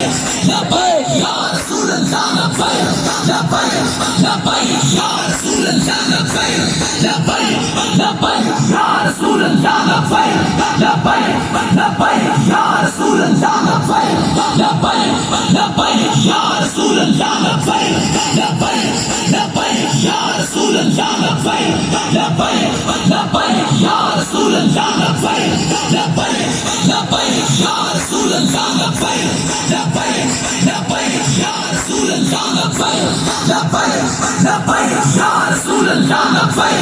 لبيك يا رسول الله لبيك لبيك لبيك يا رسول الله لبيك لبيك لبيك يا رسول الله لبيك لبيك لبيك يا رسول الله لبيك لبيك لبيك يا رسول الله لبيك لبيك لبيك يا رسول الله لبيك لبيك لبيك يا رسول الله لبيك لبيك لبيك يا رسول الله لبيك لبيك لبيك يا رسول الله لبيك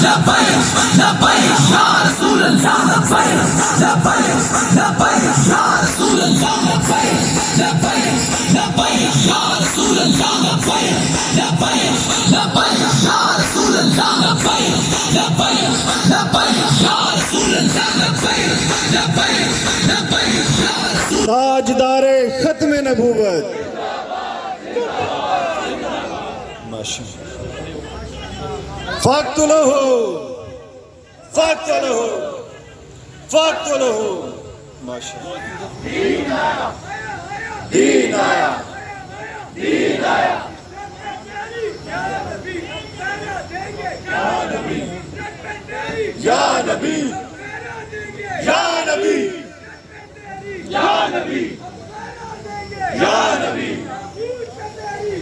لبيك لبيك يا رسول الله لبيك لبيك لبيك يا رسول الله لبيك لبيك لبيك يا رسول الله لبيك لبيك لبيك يا رسول الله لبيك لبيك لبيك يا رسول الله لبيك لبيك لبيك يا رسول الله لبيك لبيك لبيك يا رسول تاجدار ختم نبوت فاقتلوه فاقتلوه فاقتلوه ماشاءاللہ دین آیا دین آیا یا نبی یا نبی یا نبی یا نبی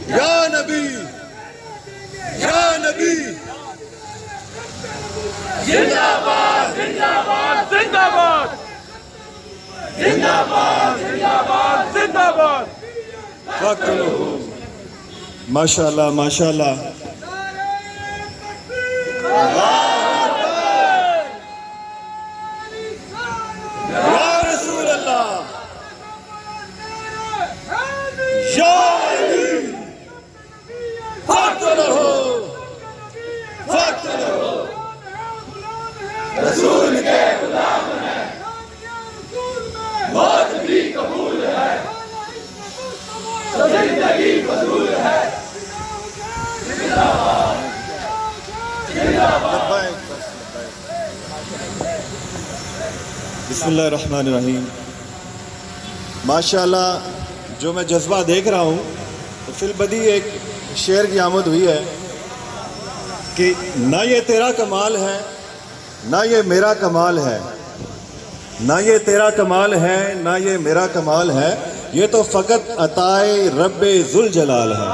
یا نبی یا نبی زندہ باد زندہ باد زندہ باد زندہ باد زندہ باد زندہ باد فاقتلوه ماشاءاللہ ماشاءاللہ یا رسول اللہ یا علی فاقتلوه فاقتلوه رسول کے غلام ہیں موت بھی قبول ہے زندگی فضول ہے بسم اللہ الرحمن الرحیم. ماشاءاللہ جو میں جذبہ دیکھ رہا ہوں تو فی البدی ایک شعر کی آمد ہوئی ہے کہ نہ یہ تیرا کمال ہے نہ یہ میرا کمال ہے نہ یہ تیرا کمال ہے نہ یہ میرا کمال ہے یہ تو فقط عطائے رب ذوالجلال ہے.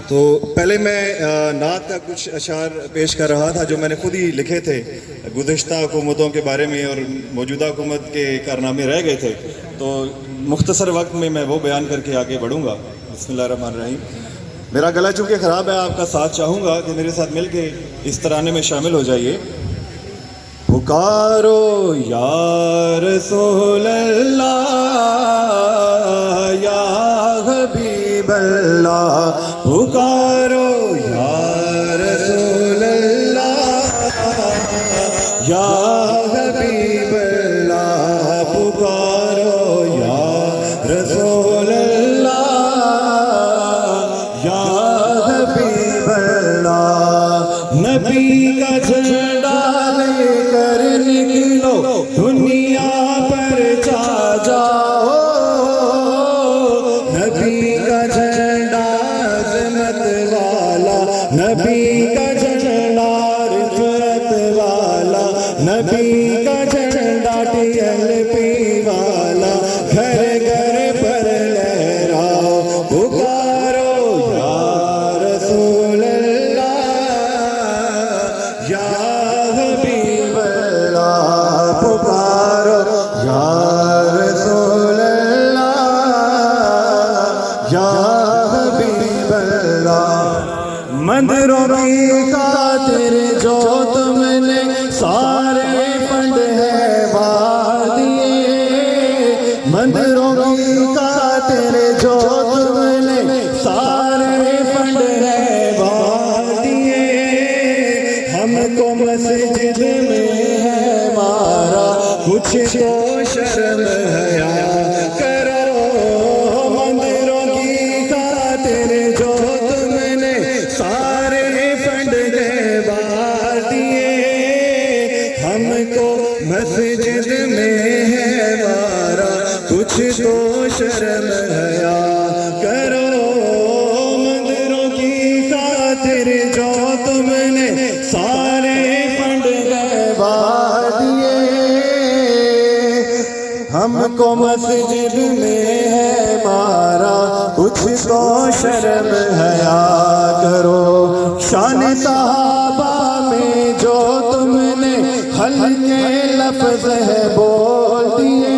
تو پہلے میں نعت کا کچھ اشعار پیش کر رہا تھا جو میں نے خود ہی لکھے تھے گزشتہ حکومتوں کے بارے میں اور موجودہ حکومت کے کارنامے رہ گئے تھے تو مختصر وقت میں وہ بیان کر کے آگے بڑھوں گا. بسم اللہ الرحمن الرحیم. میرا گلا چونکہ خراب ہے آپ کا ساتھ چاہوں گا کہ میرے ساتھ مل کے اس ترانے میں شامل ہو جائیے. پکارو یا رسول اللہ یا حبیب اللہ پکارو یا رسول اللہ یا حبیب اللہ پکارو یا رسول اللہ یا حبیب اللہ. نبی کا جھنڈا لے کر نکلو دنیا پر چھا جاؤ. نبی کا جھنڈا عظمت والا نبی کا جھنڈا رفعت والا نبی کا جھنڈا TLP والا گھر گھر پر لہراؤ. پکارو یا رسول اللہ یا حبیب اللہ پکارو یا رسول اللہ یا حبیب اللہ. مندروں کی خاطر جو تم نے سارے فنڈ ہے وادیے مندروں کی خاطر جو تم نے سارے فنڈ ہے وادیے. ہم کو مسجد میں ہے مارا کچھ تو شرم حیا کرو. مندروں کی خاطر جو تم نے سارے فنڈ ہے وادیے ہم کو مسجد میں ہے مارا کچھ کو شرم حیا کرو، مندروں کی خاطر جو تم نے سارے فنڈ گوا دیے، ہم کو مسجد میں ہے مارا، کچھ تو شرم حیا کرو، شان صحابہ میں جو تم نے ہلکے لفظ ہے بول دیے،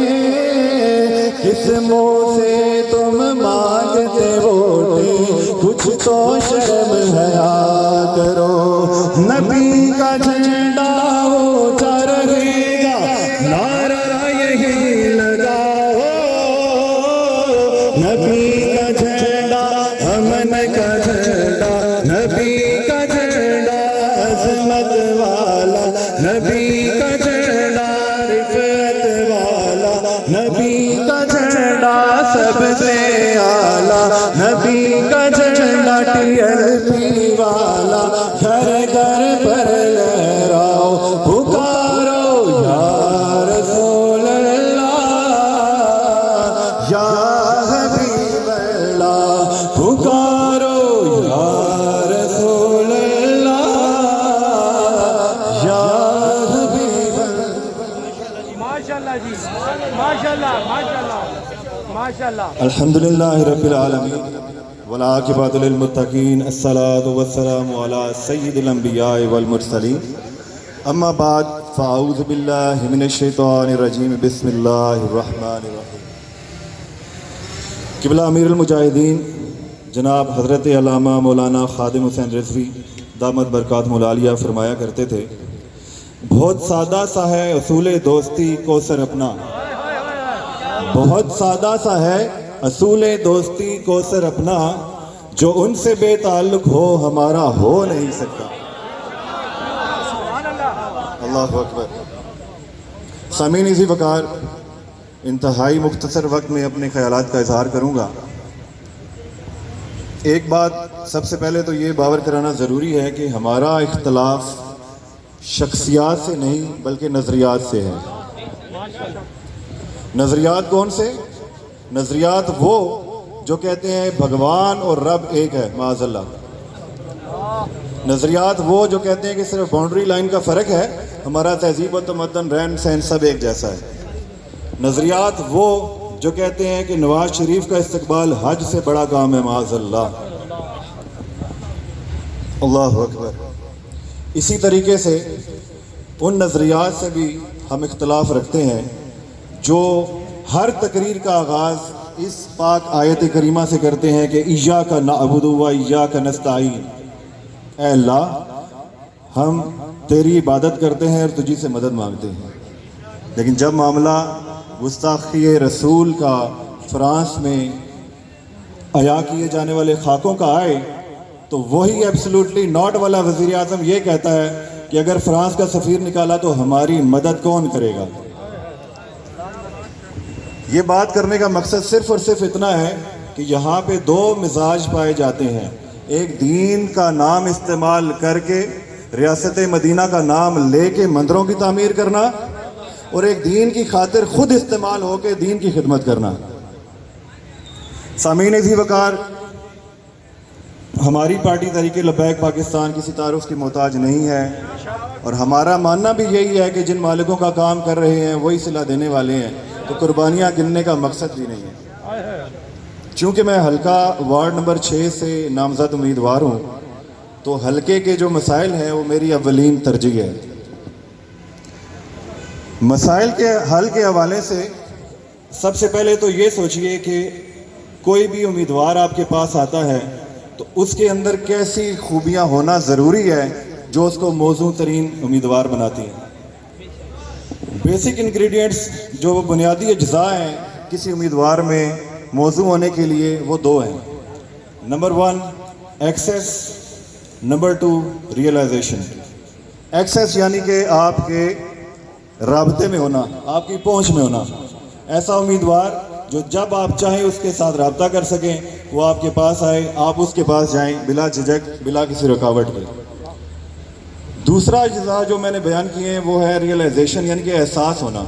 کس منہ سے تم مانگتے ووٹیں، کچھ تو شرم حیا کرو، نبی کا جھنڈا اونچا رہے گا، نعرہ یہی لگاؤ، نبی کا جھنڈا امن کا جھنڈا، نبی کا جھنڈا عظمت والا، نبی کا جھنڈا رفعت والا، نبی کا جھنڈا سب سے اعلیٰ، نبی کا جھنڈا TLP والا، گھر گھر پر لہراؤ پکارو یا رسول اللہ یا حبیب اللہ، پکارو یا رسول اللہ یا حبیب اللہ۔ ماشاءاللہ جی، ماشاءاللہ ماشاءاللہ ماشاءاللہ۔ الحمدللہ رب العالمین والعاقبۃ للمتقین، الصلاۃ والسلام علی سید الانبیاء والمرسلین، اما بعد فاعوذ باللہ من الشیطان الرجیم، بسم اللہ الرحمن الرحیم۔ قبلہ امیر المجاہدین جناب حضرت علامہ مولانا خادم حسین رضوی دامت برکاتہم العالیہ فرمایا کرتے تھے، بہت سادہ سا ہے اصول دوستی کوثر اپنا، بہت سادہ سا ہے اصول دوستی کوثر اپنا، جو ان سے بے تعلق ہو ہمارا ہو نہیں سکتا۔ اللہ اکبر۔ سامعین، اسی وقار انتہائی مختصر وقت میں اپنے خیالات کا اظہار کروں گا۔ ایک بات سب سے پہلے تو یہ باور کرانا ضروری ہے کہ ہمارا اختلاف شخصیات سے نہیں بلکہ نظریات سے ہے۔ نظریات کون سے؟ نظریات وہ جو کہتے ہیں بھگوان اور رب ایک ہے، معاذ اللہ۔ نظریات وہ جو کہتے ہیں کہ صرف باؤنڈری لائن کا فرق ہے، ہمارا تہذیب و تمدن رہن سہن سب ایک جیسا ہے۔ نظریات وہ جو کہتے ہیں کہ نواز شریف کا استقبال حج سے بڑا کام ہے، معاذ اللہ۔ اللہ اکبر۔ اسی طریقے سے ان نظریات سے بھی ہم اختلاف رکھتے ہیں جو ہر تقریر کا آغاز اس پاک آیت کریمہ سے کرتے ہیں کہ ایاک نعبد و ایاک نستعین، اے اللہ ہم تیری عبادت کرتے ہیں اور تجھی سے مدد مانگتے ہیں۔ لیکن جب معاملہ گستاخی رسول کا فرانس میں عیا کیے جانے والے خاکوں کا آئے تو وہی ایبسلوٹلی ناٹ والا وزیر اعظم یہ کہتا ہے کہ اگر فرانس کا سفیر نکالا تو ہماری مدد کون کرے گا؟ یہ بات کرنے کا مقصد صرف اور صرف اتنا ہے کہ یہاں پہ دو مزاج پائے جاتے ہیں، ایک دین کا نام استعمال کر کے ریاست مدینہ کا نام لے کے مندروں کی تعمیر کرنا، اور ایک دین کی خاطر خود استعمال ہو کے دین کی خدمت کرنا۔ سامعین اسی وقار، ہماری پارٹی تحریک لبیک پاکستان کسی تعارف کی محتاج نہیں ہے، اور ہمارا ماننا بھی یہی ہے کہ جن مالکوں کا کام کر رہے ہیں وہی صلہ دینے والے ہیں، تو قربانیاں گننے کا مقصد بھی نہیں ہے۔ چونکہ میں حلقہ وارڈ نمبر 6 سے نامزد امیدوار ہوں تو حلقے کے جو مسائل ہیں وہ میری اولین ترجیح ہے۔ مسائل کے حل کے حوالے سے سب سے پہلے تو یہ سوچئے کہ کوئی بھی امیدوار آپ کے پاس آتا ہے تو اس کے اندر کیسی خوبیاں ہونا ضروری ہے جو اس کو موزوں ترین امیدوار بناتی ہیں۔ بیسک انگریڈینٹس جو بنیادی اجزاء ہیں کسی امیدوار میں موزوں ہونے کے لیے وہ دو ہیں۔ Number 1 access, number 2 realization. Access یعنی کہ آپ کے رابطے میں ہونا، آپ کی پہنچ میں ہونا، ایسا امیدوار جو جب آپ چاہیں اس کے ساتھ رابطہ کر سکیں، وہ آپ کے پاس آئے، آپ اس کے پاس جائیں بلا جھجک، بلا کسی رکاوٹ کے۔ دوسرا اجزاء جو میں نے بیان کیے ہیں وہ ہے ریئلائزیشن، یعنی کہ احساس ہونا۔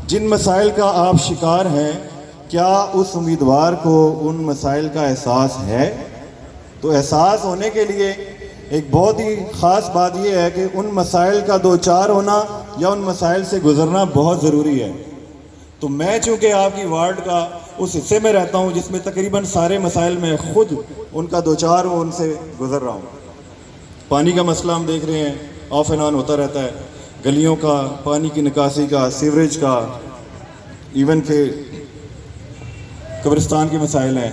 جن مسائل کا آپ شکار ہیں کیا اس امیدوار کو ان مسائل کا احساس ہے؟ تو احساس ہونے کے لیے ایک بہت ہی خاص بات یہ ہے کہ ان مسائل کا دوچار ہونا یا ان مسائل سے گزرنا بہت ضروری ہے۔ تو میں چونکہ آپ کی وارڈ کا اس حصے میں رہتا ہوں جس میں تقریباً سارے مسائل میں خود ان کا دوچار ہوں، ان سے گزر رہا ہوں۔ پانی کا مسئلہ ہم دیکھ رہے ہیں، آف اینڈ آن ہوتا رہتا ہے، گلیوں کا، پانی کی نکاسی کا، سیوریج کا، ایون کہ قبرستان کے مسائل ہیں۔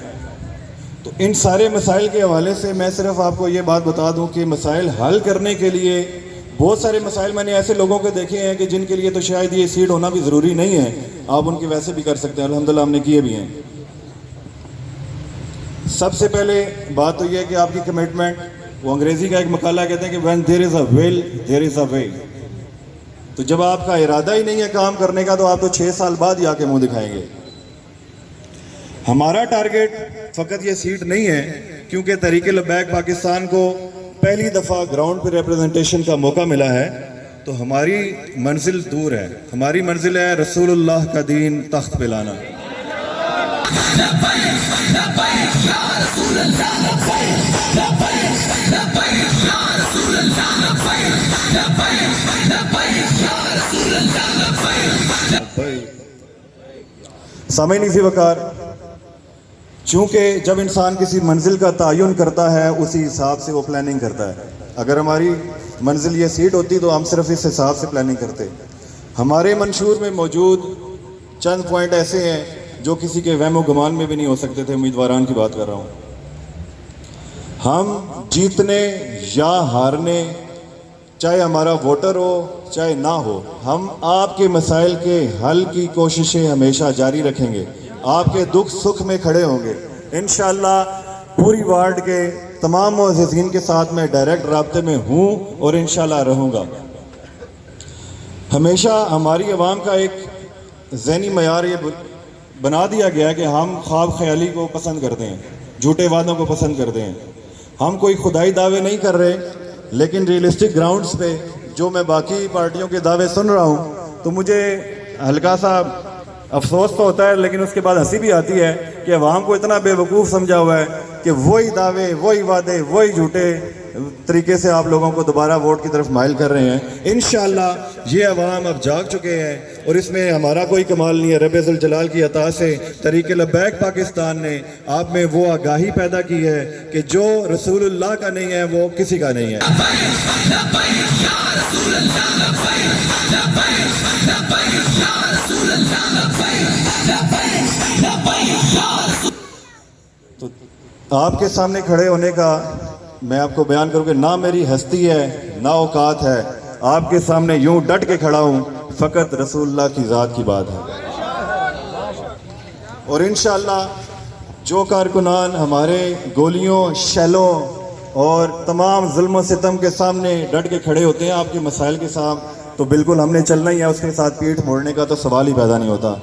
تو ان سارے مسائل کے حوالے سے میں صرف آپ کو یہ بات بتا دوں کہ مسائل حل کرنے کے لیے بہت سارے مسائل میں نے ایسے لوگوں کو دیکھے ہیں کہ جن کے لیے تو شاید یہ سیٹ ہونا بھی ضروری نہیں ہے، آپ ان کے ویسے بھی کر سکتے ہیں، الحمدللہ ہم نے کیے بھی ہیں۔ سب سے پہلے بات تو یہ ہے کہ آپ کی کمٹمنٹ، وہ انگریزی کا ایک مقالہ کہتے ہیں کہ when there is a will there is a way۔ تو جب آپ کا ارادہ ہی نہیں ہے کام کرنے کا تو آپ تو 6 سال بعد ہی آ کے منہ دکھائیں گے۔ ہمارا ٹارگیٹ فقط یہ سیٹ نہیں ہے، کیونکہ تحریک لبیک پاکستان کو پہلی دفعہ گراؤنڈ پہ ریپرزنٹیشن کا موقع ملا ہے، تو ہماری منزل دور ہے، ہماری منزل ہے رسول اللہ کا دین تخت پہ لانا۔ سامعین اسی وقار، چونکہ جب انسان کسی منزل کا تعین کرتا ہے اسی حساب سے وہ پلاننگ کرتا ہے۔ اگر ہماری منزل یہ سیٹ ہوتی تو ہم صرف اس حساب سے پلاننگ کرتے۔ ہمارے منشور میں موجود چند پوائنٹ ایسے ہیں جو کسی کے وہم و گمان میں بھی نہیں ہو سکتے تھے، امیدواران کی بات کر رہا ہوں۔ ہم جیتنے یا ہارنے، چاہے ہمارا ووٹر ہو چاہے نہ ہو، ہم آپ کے مسائل کے حل کی کوششیں ہمیشہ جاری رکھیں گے، آپ کے دکھ سکھ میں کھڑے ہوں گے۔ انشاءاللہ پوری وارڈ کے تمام معززین کے ساتھ میں ڈائریکٹ رابطے میں ہوں اور انشاءاللہ رہوں گا۔ ہمیشہ ہماری عوام کا ایک ذہنی معیار یہ بنا دیا گیا ہے کہ ہم خواب خیالی کو پسند کرتے ہیں، جھوٹے وعدوں کو پسند کرتے ہیں۔ ہم کوئی خدائی دعوے نہیں کر رہے، لیکن ریئلسٹک گراؤنڈز پہ جو میں باقی پارٹیوں کے دعوے سن رہا ہوں تو مجھے ہلکا سا افسوس تو ہوتا ہے، لیکن اس کے بعد ہنسی بھی آتی ہے کہ عوام کو اتنا بے وقوف سمجھا ہوا ہے کہ وہی دعوے، وہی وعدے، وہی جھوٹے طریقے سے آپ لوگوں کو دوبارہ ووٹ کی طرف مائل کر رہے ہیں۔ انشاءاللہ یہ عوام اب جاگ چکے ہیں، اور اس میں ہمارا کوئی کمال نہیں ہے، رب ذوالجلال کی عطا سے تحریک لبیک پاکستان نے آپ میں وہ آگاہی پیدا کی ہے کہ جو رسول اللہ کا نہیں ہے وہ کسی کا نہیں ہے۔ تو آپ کے سامنے کھڑے ہونے کا میں آپ کو بیان کروں کہ نہ میری ہستی ہے نہ اوقات ہے، آپ کے سامنے یوں ڈٹ کے کھڑا ہوں، فقط رسول اللہ کی ذات کی بات ہے۔ اور انشاءاللہ جو کارکنان ہمارے گولیوں، شیلوں اور تمام ظلم و ستم کے سامنے ڈٹ کے کھڑے ہوتے ہیں آپ کے مسائل کے ساتھ، تو بالکل ہم نے چلنا ہی ہے، اس کے ساتھ پیٹھ موڑنے کا تو سوال ہی پیدا نہیں ہوتا۔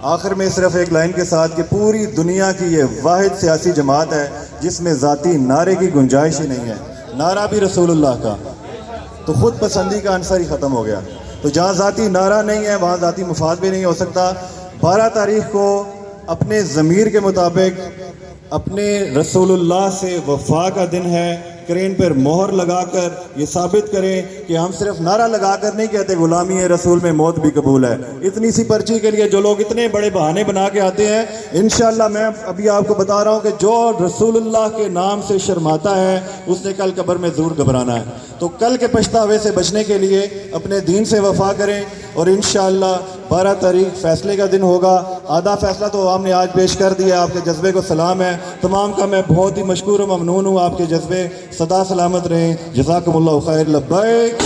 آخر میں صرف ایک لائن کے ساتھ کہ پوری دنیا کی یہ واحد سیاسی جماعت ہے جس میں ذاتی نعرے کی گنجائش ہی نہیں ہے، نعرہ بھی رسول اللہ کا، تو خود پسندی کا عنصر ہی ختم ہو گیا۔ تو جہاں ذاتی نعرہ نہیں ہے وہاں ذاتی مفاد بھی نہیں ہو سکتا۔ 12 تاریخ کو اپنے ضمیر کے مطابق اپنے رسول اللہ سے وفا کا دن ہے، کرین پر مہر لگا کر یہ ثابت کریں کہ ہم صرف نعرہ لگا کر نہیں کہتے غلامی رسول میں موت بھی قبول ہے۔ اتنی سی پرچی کے لیے جو لوگ اتنے بڑے بہانے بنا کے آتے ہیں، انشاءاللہ میں ابھی آپ کو بتا رہا ہوں کہ جو رسول اللہ کے نام سے شرماتا ہے اس نے کل قبر میں ضرور گھبرانا ہے۔ تو کل کے پچھتاوے سے بچنے کے لیے اپنے دین سے وفا کریں، اور انشاءاللہ 12 تاریخ فیصلے کا دن ہوگا۔ آدھا فیصلہ تو عوام نے آج پیش کر دیا، آپ کے جذبے کو سلام ہے تمام کا، میں بہت ہی مشکور و ممنون ہوں، آپ کے جذبے سدا سلامت رہیں۔ جزاکم اللہ خیر۔ لبیک